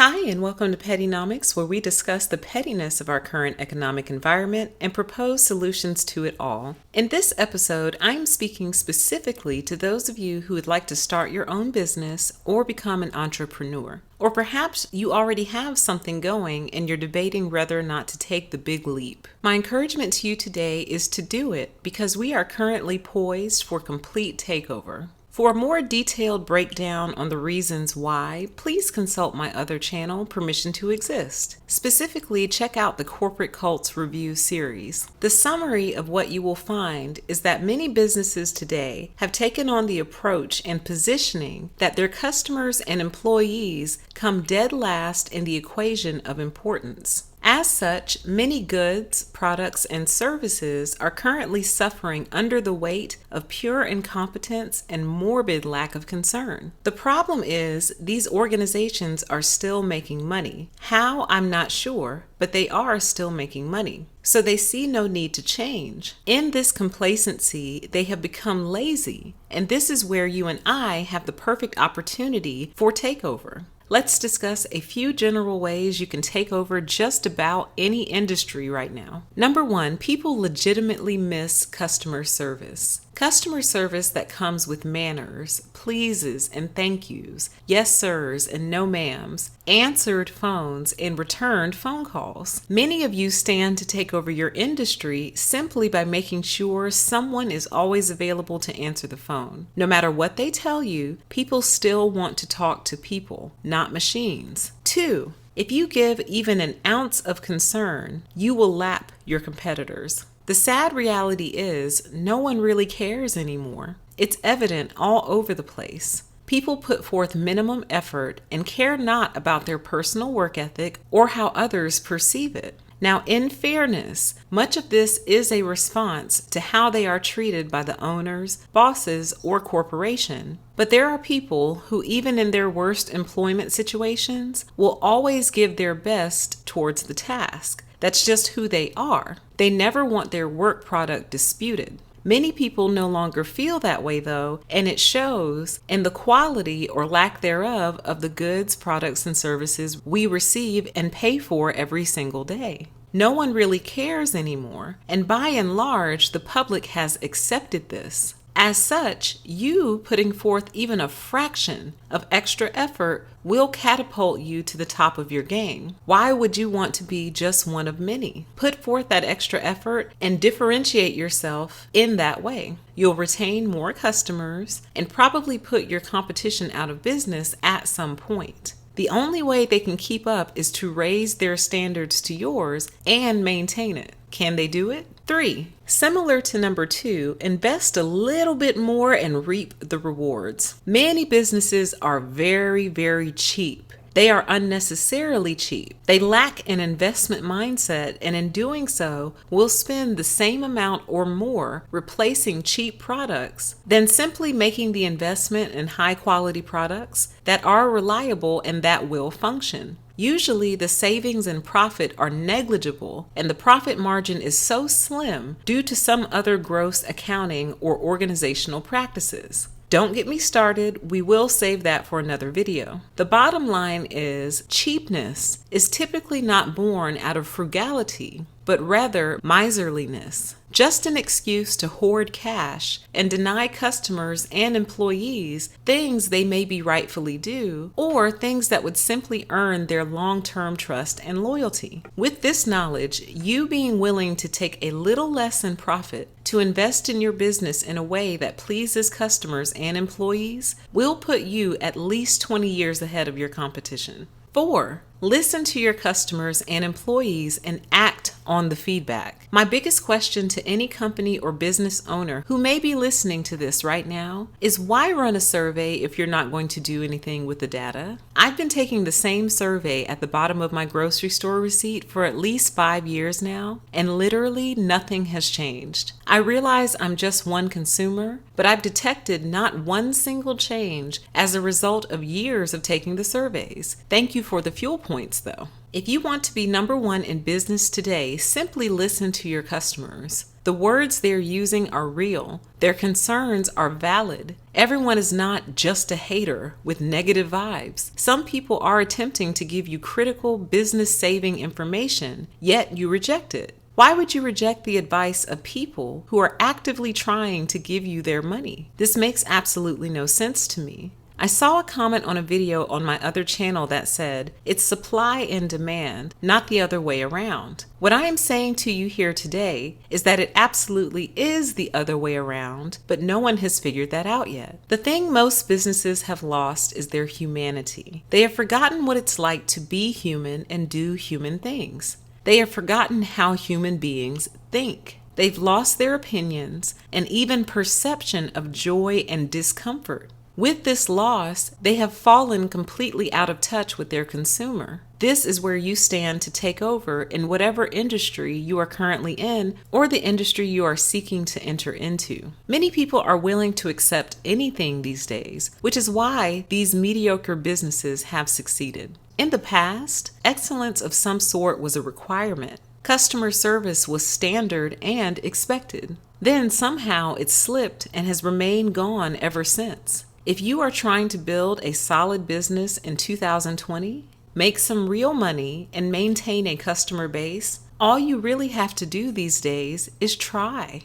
Hi, and welcome to PettyNOMICS, where we discuss the pettiness of our current economic environment and propose solutions to it all. In this episode, I am speaking specifically to those of you who would like to start your own business or become an entrepreneur. Or perhaps you already have something going and you're debating whether or not to take the big leap. My encouragement to you today is to do it because we are currently poised for complete takeover. For a more detailed breakdown on the reasons why, please consult my other channel, Permission to Exist. Specifically, check out the Corporate Cults Review series. The summary of what you will find is that many businesses today have taken on the approach and positioning that their customers and employees come dead last in the equation of importance. As such, many goods, products, and services are currently suffering under the weight of pure incompetence and morbid lack of concern. The problem is these organizations are still making money. How, I'm not sure, but they are still making money. So they see no need to change. In this complacency, they have become lazy, and this is where you and I have the perfect opportunity for takeover. Let's discuss a few general ways you can take over just about any industry right now. Number one, people legitimately miss customer service. Customer service that comes with manners, pleases and thank yous, yes sirs and no ma'ams, answered phones and returned phone calls. Many of you stand to take over your industry simply by making sure someone is always available to answer the phone. No matter what they tell you, people still want to talk to people, not machines. 2. If you give even an ounce of concern, you will lap your competitors. The sad reality is no one really cares anymore. It's evident all over the place. People put forth minimum effort and care not about their personal work ethic or how others perceive it. Now, in fairness, much of this is a response to how they are treated by the owners, bosses, or corporation. But there are people who, even in their worst employment situations, will always give their best towards the task. That's just who they are. They never want their work product disputed. Many people no longer feel that way though, and it shows in the quality or lack thereof of the goods, products, and services we receive and pay for every single day. No one really cares anymore, and by and large, the public has accepted this. As such, you putting forth even a fraction of extra effort will catapult you to the top of your game. Why would you want to be just one of many? Put forth that extra effort and differentiate yourself in that way. You'll retain more customers and probably put your competition out of business at some point. The only way they can keep up is to raise their standards to yours and maintain it. Can they do it? 3. Similar to number 2, invest a little bit more and reap the rewards. Many businesses are very cheap. They are unnecessarily cheap. They lack an investment mindset, and in doing so, will spend the same amount or more replacing cheap products than simply making the investment in high quality products that are reliable and that will function. Usually the savings and profit are negligible, and the profit margin is so slim due to some other gross accounting or organizational practices. Don't get me started, we will save that for another video. The bottom line is cheapness is typically not born out of frugality, but rather miserliness. Just an excuse to hoard cash and deny customers and employees things they may be rightfully due, or things that would simply earn their long-term trust and loyalty. With this knowledge, you being willing to take a little less in profit to invest in your business in a way that pleases customers and employees will put you at least 20 years ahead of your competition. 4. Listen to your customers and employees and act on the feedback. My biggest question to any company or business owner who may be listening to this right now is why run a survey if you're not going to do anything with the data? I've been taking the same survey at the bottom of my grocery store receipt for at least 5 years now, and literally nothing has changed. I realize I'm just one consumer, but I've detected not one single change as a result of years of taking the surveys. Thank you for the fuel points though. If you want to be number one in business today, simply listen to your customers. The words they're using are real. Their concerns are valid. Everyone is not just a hater with negative vibes. Some people are attempting to give you critical business-saving information, yet you reject it. Why would you reject the advice of people who are actively trying to give you their money? This makes absolutely no sense to me. I saw a comment on a video on my other channel that said, it's supply and demand, not the other way around. What I am saying to you here today is that it absolutely is the other way around, but no one has figured that out yet. The thing most businesses have lost is their humanity. They have forgotten what it's like to be human and do human things. They have forgotten how human beings think. They've lost their opinions and even perception of joy and discomfort. With this loss, they have fallen completely out of touch with their consumer. This is where you stand to take over in whatever industry you are currently in or the industry you are seeking to enter into. Many people are willing to accept anything these days, which is why these mediocre businesses have succeeded. In the past, excellence of some sort was a requirement. Customer service was standard and expected. Then somehow it slipped and has remained gone ever since. If you are trying to build a solid business in 2020, make some real money, and maintain a customer base, all you really have to do these days is try.